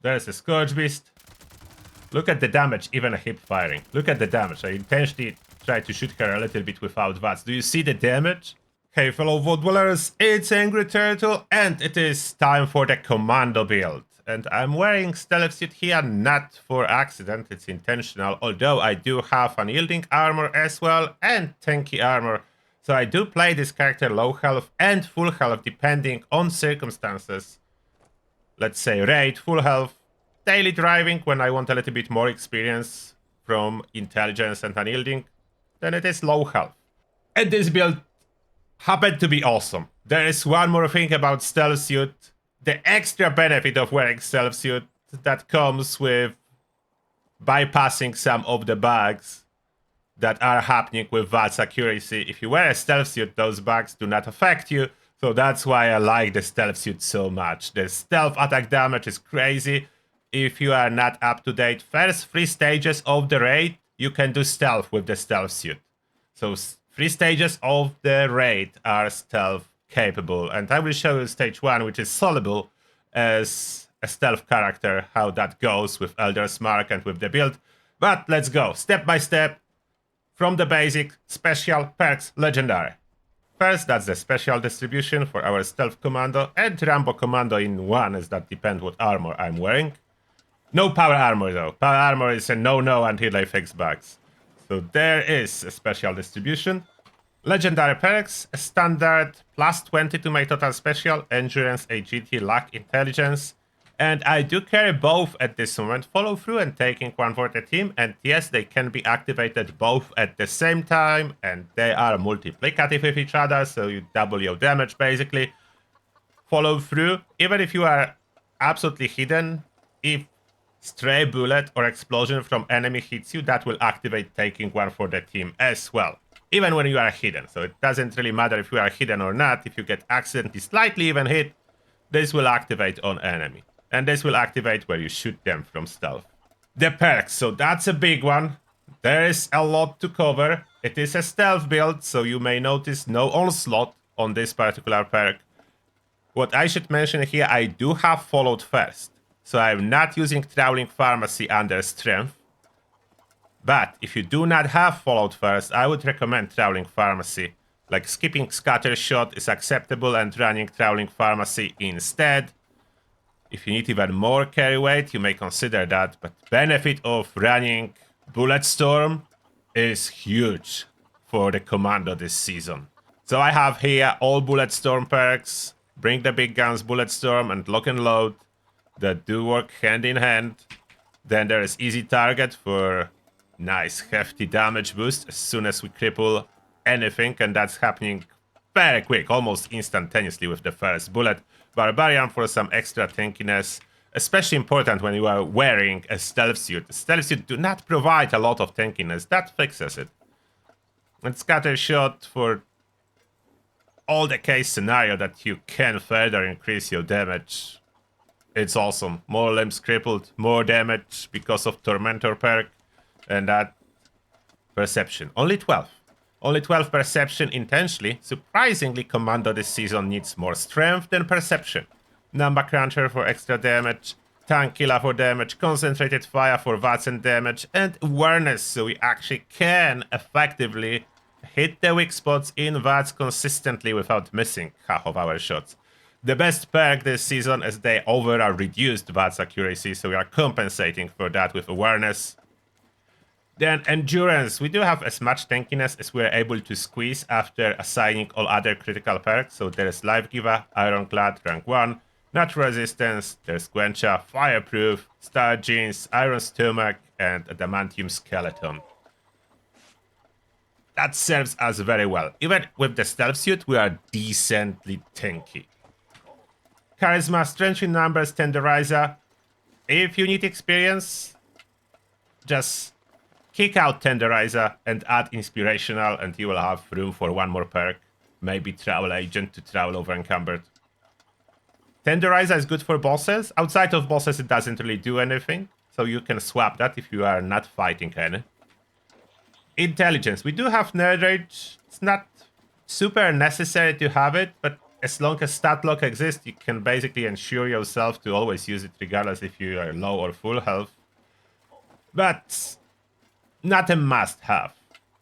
There's a Scourge Beast. Look at the damage, even a hip firing. Look at the damage. I intentionally tried to shoot her a little bit without VATS. Do you see the damage? Hey fellow Vault Dwellers, it's Angry Turtle and it is time for the Commando build. And I'm wearing Stealth Suit here not for accident, it's intentional. Although I do have unyielding armor as well and tanky armor. So I do play this character low health and full health depending on circumstances. Let's say raid, full health, daily driving when I want a little bit more experience from intelligence and unyielding, then it is low health. And this build happened to be awesome. There is one more thing about Stealth Suit, the extra benefit of wearing Stealth Suit that comes with bypassing some of the bugs that are happening with VATS accuracy. If you wear a Stealth Suit, those bugs do not affect you. So that's why I like the Stealth Suit so much. The stealth attack damage is crazy. If you are not up to date, first 3 stages of the raid, you can do stealth with the Stealth Suit. So 3 stages of the raid are stealth capable. And I will show you stage 1, which is soluble as a stealth character, how that goes with Elder's Mark and with the build. But let's go step by step from the basic, special, perks, legendary. First, that's the special distribution for our Stealth Commando, and Rambo Commando in one, as that depends what armor I'm wearing. No power armor though. Power armor is a no-no until I fix bugs. So there is a special distribution. Legendary perks, a standard plus 20 to my total special, endurance, agility, luck, intelligence. And I do carry both at this moment, follow through and taking one for the team. And yes, they can be activated both at the same time, and they are multiplicative with each other, so you double your damage basically. Follow through, even if you are absolutely hidden, if stray bullet or explosion from enemy hits you, that will activate taking one for the team as well. Even when you are hidden, so it doesn't really matter if you are hidden or not. If you get accidentally slightly even hit, this will activate on enemy. And this will activate where you shoot them from stealth. The perks, so that's a big one. There is a lot to cover. It is a stealth build, so you may notice no onslaught on this particular perk. What I should mention here, I do have followed first. So I'm not using Trawling Pharmacy under strength. But if you do not have followed first, I would recommend Trawling Pharmacy. Like skipping Scatter Shot is acceptable and running Trawling Pharmacy instead. If you need even more carry weight, you may consider that, but benefit of running Bulletstorm is huge for the Commando this season. So I have here all Bulletstorm perks, bring the big guns Bulletstorm and Lock and Load that do work hand in hand. Then there is Easy Target for nice hefty damage boost as soon as we cripple anything, and that's happening very quick, almost instantaneously with the first bullet. Barbarian for some extra tankiness, especially important when you are wearing a Stealth Suit. Stealth Suit do not provide a lot of tankiness, that fixes it. And Scatter Shot for all the case scenario that you can further increase your damage. It's awesome. More limbs crippled, more damage because of Tormentor perk, and that perception. Only 12. Only 12 perception intentionally. Surprisingly, Commando this season needs more strength than perception. Number Cruncher for extra damage, Tank Killer for damage, Concentrated Fire for VATS and damage, and Awareness, so we actually can effectively hit the weak spots in VATS consistently without missing half of our shots. The best perk this season is the overall reduced VATS accuracy, so we are compensating for that with Awareness. Then Endurance, we do have as much tankiness as we are able to squeeze after assigning all other critical perks. So there is Life Giver, Ironclad, rank 1, Natural Resistance, there's Gwencha, Fireproof, Star Jeans, Iron Stomach, and Adamantium Skeleton. That serves us very well. Even with the Stealth Suit, we are decently tanky. Charisma, Strength in Numbers, Tenderizer. If you need experience, just kick out Tenderizer and add Inspirational, and you will have room for one more perk. Maybe Travel Agent to travel over encumbered. Tenderizer is good for bosses. Outside of bosses, it doesn't really do anything. So you can swap that if you are not fighting any. Intelligence. We do have Nerd Rage. It's not super necessary to have it, but as long as stat lock exists, you can basically ensure yourself to always use it regardless if you are low or full health. But not a must-have.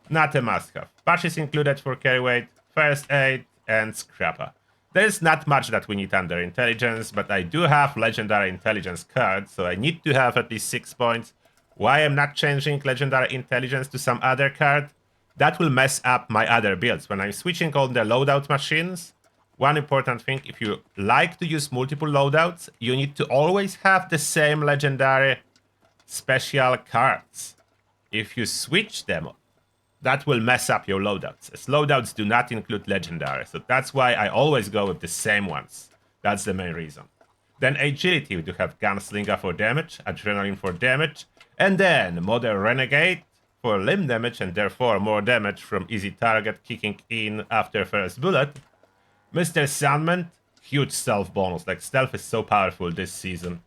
Not a must-have. Patch is included for carry weight, first aid, and scrapper. There's not much that we need under intelligence, but I do have legendary intelligence card, so I need to have at least 6 points. Why I'm not changing legendary intelligence to some other card? That will mess up my other builds. When I'm switching on the loadout machines, one important thing, if you like to use multiple loadouts, you need to always have the same legendary special cards. If you switch them, that will mess up your loadouts, as loadouts do not include legendary, so that's why I always go with the same ones. That's the main reason. Then agility, we do have Gunslinger for damage, Adrenaline for damage, and then Modern Renegade for limb damage, and therefore more damage from easy target kicking in after first bullet. Mr. Sandman, huge stealth bonus, like stealth is so powerful this season.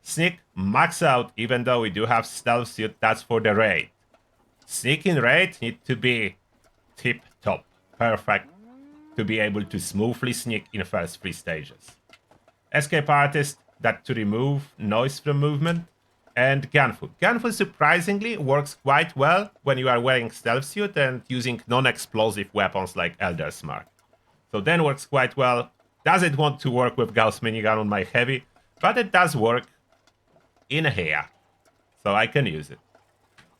Sneak, max out, even though we do have stealth suit, that's for the raid. Sneak in raid need to be tip-top, perfect, to be able to smoothly sneak in the first 3 stages. Escape Artist, that to remove noise from movement. And Gunfu. Gunfu surprisingly works quite well when you are wearing stealth suit and using non-explosive weapons like Elder's Mark. So then works quite well. Doesn't want to work with Gauss minigun on my heavy, but it does work in here. So I can use it.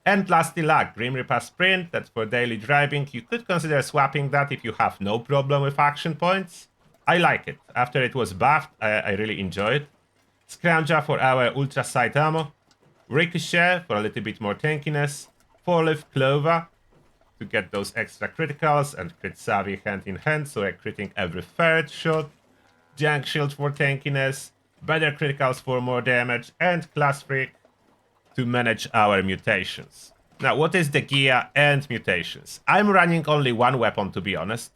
And lastly, luck, Grim Reaper Sprint, that's for daily driving. You could consider swapping that if you have no problem with action points. I like it. After it was buffed, I really enjoy it. Scrounger for our ultra sight ammo. Ricochet for a little bit more tankiness. 4-leaf Clover to get those extra criticals, and Crit Savvy hand in hand, so we're critting every third shot. Junk Shield for tankiness. Better criticals for more damage. And Class Freak to manage our mutations. Now, what is the gear and mutations? I'm running only one weapon, to be honest.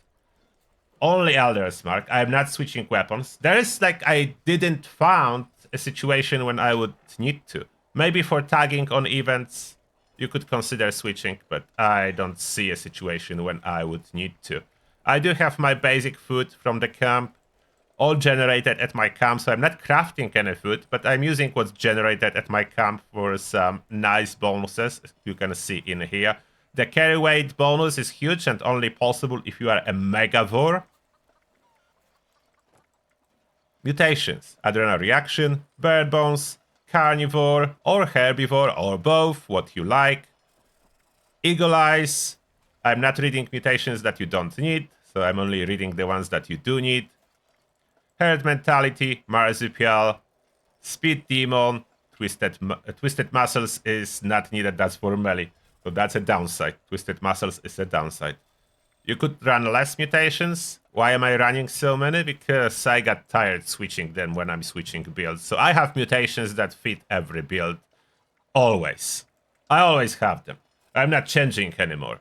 Only Elder's Mark. I'm not switching weapons. There is, like, I didn't found a situation when I would need to. Maybe for tagging on events, you could consider switching, but I don't see a situation when I would need to. I do have my basic food from the camp, all generated at my camp, so I'm not crafting any food, but I'm using what's generated at my camp for some nice bonuses, as you can see in here. The carry weight bonus is huge and only possible if you are a Megavore. Mutations, Adrenal Reaction, Bird Bones, Carnivore, or Herbivore, or both, what you like. Eagle Eyes, I'm not reading mutations that you don't need, so I'm only reading the ones that you do need. Herd Mentality, Marsupial, Speed Demon, Twisted Muscles is not needed, that's for melee. So that's a downside. Twisted Muscles is a downside. You could run less mutations. Why am I running so many? Because I got tired switching them when I'm switching builds. So I have mutations that fit every build. Always. I always have them. I'm not changing anymore.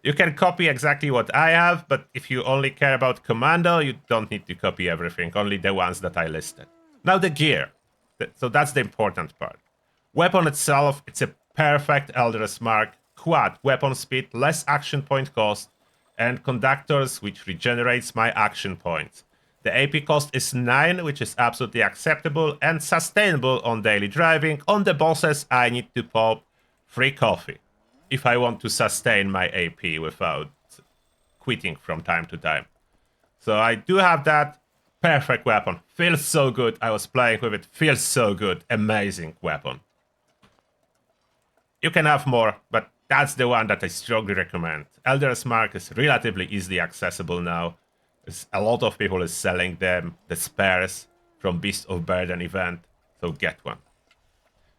You can copy exactly what I have, but if you only care about Commando, you don't need to copy everything, only the ones that I listed. Now the gear. So that's the important part. Weapon itself, it's a perfect Elder's Mark. Quad, weapon speed, less action point cost, and conductors, which regenerates my action points. The AP cost is 9, which is absolutely acceptable and sustainable on daily driving. On the bosses, I need to pop 3 coffee if I want to sustain my AP without quitting from time to time. So I do have that. Perfect weapon. Feels so good. I was playing with it. Feels so good. Amazing weapon. You can have more, but that's the one that I strongly recommend. Elder's Mark is relatively easily accessible now. A lot of people is selling them, the spares from Beast of Burden event, so get one.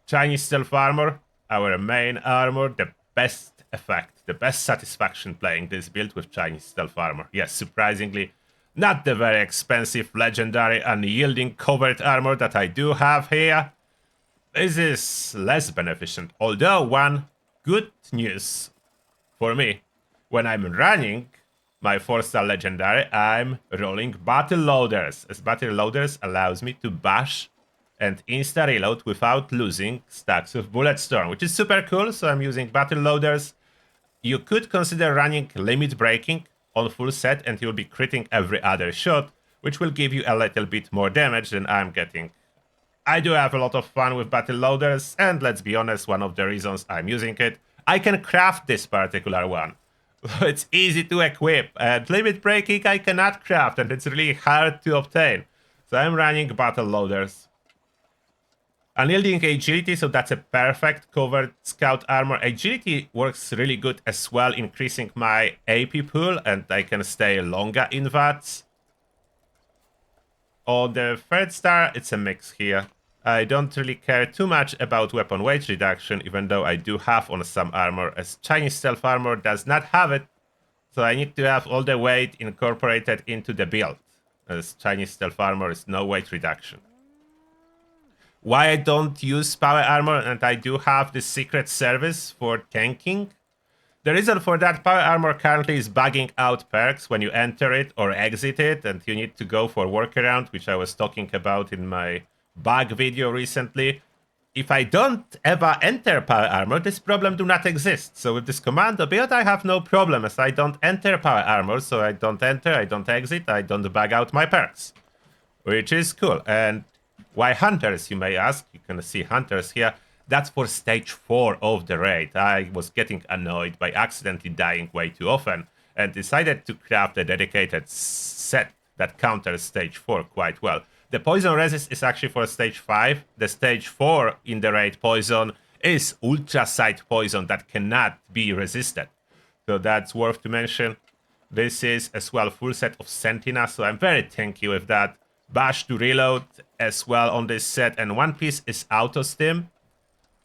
Chinese Stealth Armor, our main armor, the best effect, the best satisfaction playing this build with Chinese Stealth Armor. Yes, surprisingly, not the very expensive, legendary, unyielding covered armor that I do have here. This is less beneficent, although one good news for me, when I'm running my 4-star legendary, I'm rolling battle loaders, as battle loaders allows me to bash and insta-reload without losing stacks of Bulletstorm, which is super cool, so I'm using battle loaders. You could consider running limit breaking. on full set and you'll be critting every other shot, which will give you a little bit more damage than I'm getting. I do have a lot of fun with battle loaders, and let's be honest, one of the reasons I'm using it, I can craft this particular one. It's easy to equip, and limit breaking I cannot craft, and it's really hard to obtain. So I'm running battle loaders. Unyielding agility, so that's a perfect covered scout armor. Agility works really good as well, increasing my AP pool, and I can stay longer in VATS. On the third star, it's a mix here. I don't really care too much about weapon weight reduction, even though I do have on some armor, as Chinese stealth armor does not have it. So I need to have all the weight incorporated into the build, as Chinese stealth armor is no weight reduction. Why I don't use power armor and I do have the secret service for tanking? The reason for that, power armor currently is bugging out perks when you enter it or exit it, and you need to go for workaround, which I was talking about in my bug video recently. If I don't ever enter power armor, this problem do not exist. So with this Commando build, I have no problem, as I don't enter power armor, so I don't enter, I don't exit, I don't bug out my perks, which is cool. And why hunters, you may ask? You can see hunters here. That's for stage 4 of the raid. I was getting annoyed by accidentally dying way too often and decided to craft a dedicated set that counters stage 4 quite well. The poison resist is actually for stage 5. The stage 4 in the raid poison is ultra sight poison that cannot be resisted. So that's worth to mention. This is as well full set of Sentinel, so I'm very tanky with that. Bash to reload as well on this set, and one piece is auto stim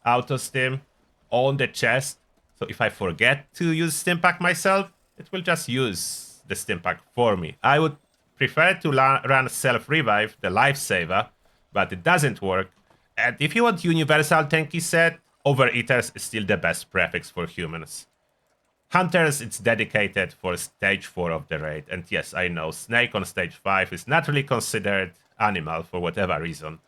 on the chest. So if I forget to use stim pack myself, it will just use the stim pack for me. I would prefer to run self revive, the lifesaver, but it doesn't work. And if you want universal tanky set, Overeaters is still the best prefix for humans. Hunters, it's dedicated for stage 4 of the raid. And yes, I know, Snake on stage 5 is not really considered animal for whatever reason.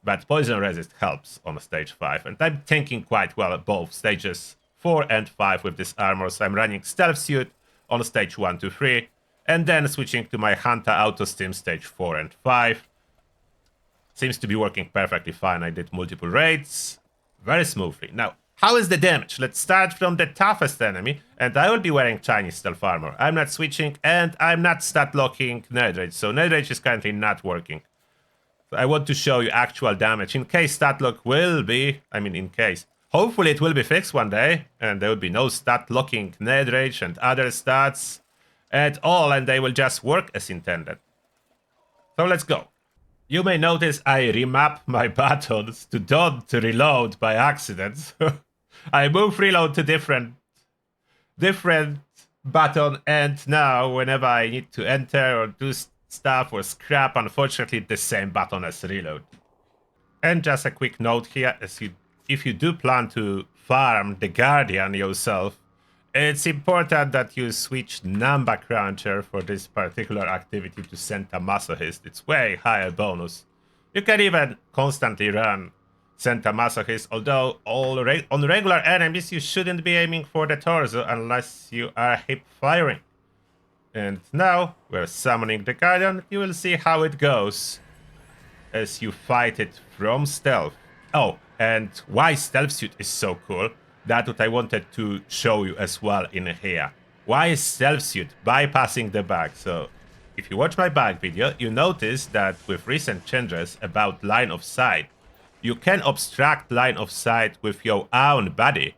But Poison Resist helps on stage 5. And I'm tanking quite well at both stages 4 and 5 with this armor. So I'm running Stealth Suit on stage 1 to 3. And then switching to my Hunter Auto Steam stage 4 and 5. Seems to be working perfectly fine. I did multiple raids very smoothly. Now, how is the damage? Let's start from the toughest enemy, and I will be wearing Chinese stealth armor. I'm not switching, and I'm not stat locking Nerd Rage, so Nerd Rage is currently not working. So I want to show you actual damage, in case stat lock will be, hopefully it will be fixed one day, and there will be no stat locking Nerd Rage and other stats at all, and they will just work as intended. So let's go. You may notice I remap my buttons to don't reload by accident. I move reload to different button, and now whenever I need to enter or do stuff or scrap, unfortunately the same button as reload. And just a quick note here, if you do plan to farm the Guardian yourself, it's important that you switch number cruncher for this particular activity to Santa Masochist. It's way higher bonus. You can even constantly run Santa Masochist, although on regular enemies you shouldn't be aiming for the torso unless you are hip firing. And now we're summoning the Guardian. You will see how it goes as you fight it from stealth. Oh, and why Stealth Suit is so cool. That's what I wanted to show you as well in here. Why is Stealth Suit bypassing the bug? So, if you watch my bug video, you notice that with recent changes about line of sight, you can obstruct line of sight with your own body.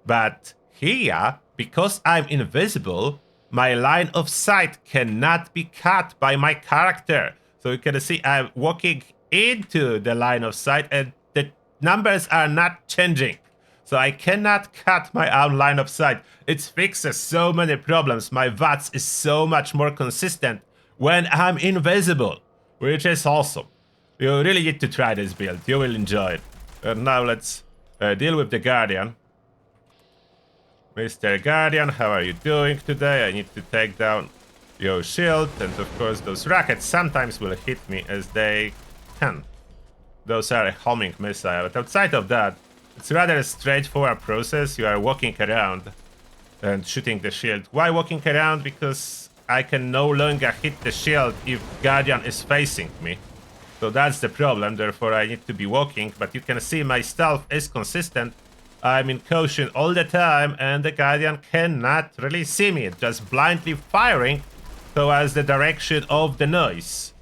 But here, because I'm invisible, my line of sight cannot be cut by my character. So you can see I'm walking into the line of sight and the numbers are not changing. So I cannot cut my own line of sight. It fixes so many problems. My VATS is so much more consistent when I'm invisible, which is awesome. You really need to try this build. You will enjoy it. And now let's deal with the Guardian. Mr. Guardian, how are you doing today? I need to take down your shield. And of course, those rockets sometimes will hit me as they can. Those are a homing missile. But outside of that, it's rather a straightforward process. You are walking around and shooting the shield. Why walking around? Because I can no longer hit the shield if Guardian is facing me. So that's the problem, therefore I need to be walking, but you can see my stealth is consistent. I'm in caution all the time, and the Guardian cannot really see me. It's just blindly firing towards the direction of the noise.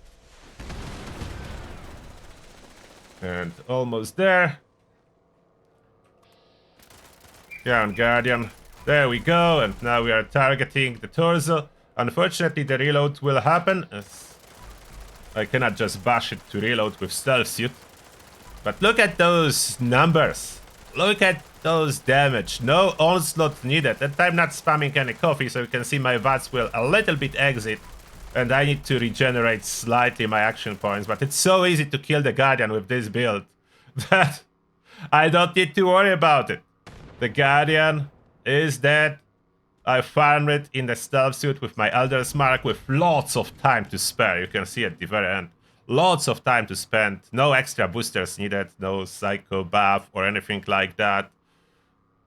And almost there. Yeah, on Guardian. There we go, and now we are targeting the torso. Unfortunately, the reload will happen, as I cannot just bash it to reload with stealth suit. But look at those numbers. Look at those damage. No onslaught needed. And I'm not spamming any coffee, so you can see my VATS will a little bit exit. And I need to regenerate slightly my action points. But it's so easy to kill the Guardian with this build that I don't need to worry about it. The Guardian is dead. I farmed it in the stealth suit with my Elder's Mark with lots of time to spare. You can see at the very end. Lots of time to spend. No extra boosters needed. No psycho buff or anything like that.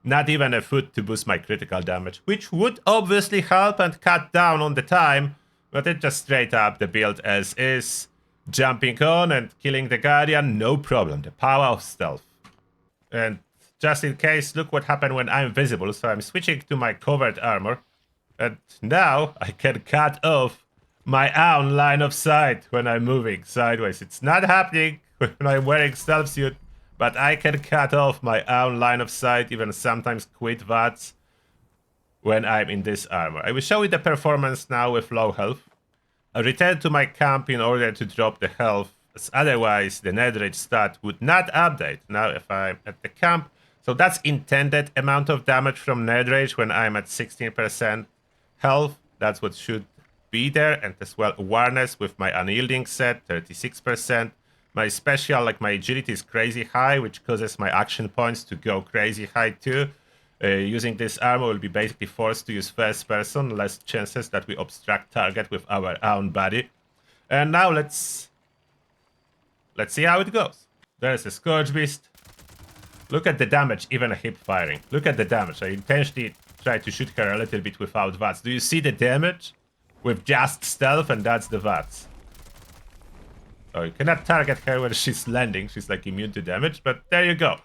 Not even a foot to boost my critical damage. Which would obviously help and cut down on the time. But it just straight up the build as is. Jumping on and killing the Guardian. No problem. The power of stealth. And just in case, look what happened when I'm visible. So I'm switching to my covered armor. And now I can cut off my own line of sight when I'm moving sideways. It's not happening when I'm wearing stealth suit, but I can cut off my own line of sight, even sometimes quit VATS when I'm in this armor. I will show you the performance now with low health. I return to my camp in order to drop the health, as otherwise the netherage stat would not update. Now if I'm at the camp, so that's intended amount of damage from netherage when I'm at 16% health. That's what should be there. And as well awareness with my unyielding set, 36%. My special, like my agility, is crazy high, which causes my action points to go crazy high too. Using this armor will be basically forced to use first person, less chances that we obstruct target with our own body. And now let's see how it goes. There's a Scourge Beast. Look at the damage, even a hip firing. Look at the damage. I intentionally tried to shoot her a little bit without VATS. Do you see the damage? With just stealth, and that's the VATS. Oh, you cannot target her when she's landing. She's like immune to damage, but there you go.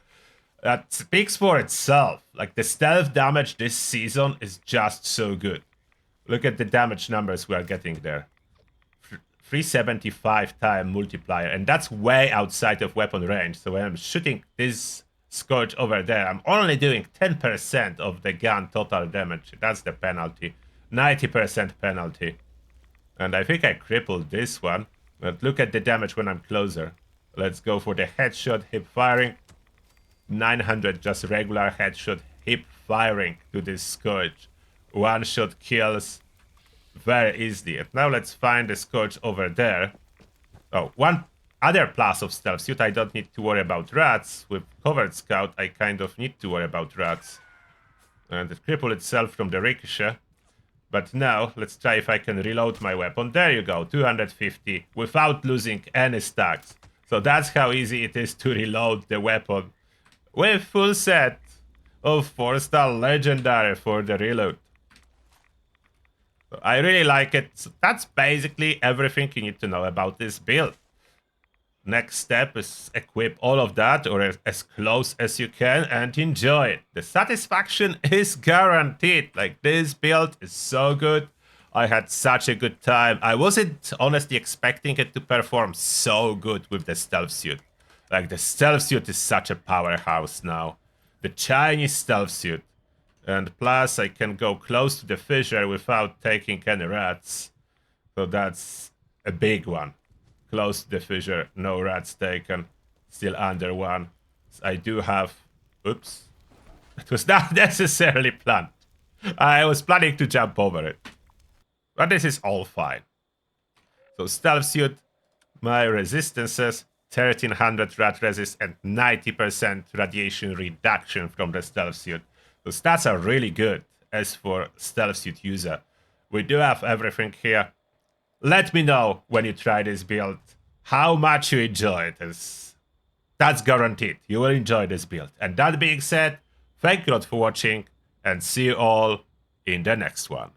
That speaks for itself. Like the stealth damage this season is just so good. Look at the damage numbers we are getting there. 375 time multiplier, and that's way outside of weapon range. So when I'm shooting this Scourge over there, I'm only doing 10% of the gun total damage. That's the penalty. 90% penalty. And I think I crippled this one. But look at the damage when I'm closer. Let's go for the headshot, hip firing. 900 just regular headshot, hip firing to this Scourge. One shot kills very easily. And now let's find the Scourge over there. Oh, one other plus of stealth suit, I don't need to worry about rats. With covered scout, I kind of need to worry about rats. And it crippled itself from the ricochet. But now, let's try if I can reload my weapon. There you go, 250, without losing any stacks. So that's how easy it is to reload the weapon. With full set of 4-star legendary for the reload. So I really like it. So that's basically everything you need to know about this build. Next step is equip all of that, or as close as you can, and enjoy it. The satisfaction is guaranteed. Like, this build is so good. I had such a good time. I wasn't honestly expecting it to perform so good with the stealth suit. Like, the stealth suit is such a powerhouse now. The Chinese stealth suit. And plus, I can go close to the fissure without taking any rats. So that's a big one. Close to the fissure, no rats taken, still under one. I do have... Oops. It was not necessarily planned. I was planning to jump over it. But this is all fine. So stealth suit, my resistances, 1300 rat resist and 90% radiation reduction from the stealth suit. The stats are really good as for stealth suit user. We do have everything here. Let me know when you try this build how much you enjoy it. That's guaranteed. You will enjoy this build. And that being said, thank you a lot for watching and see you all in the next one.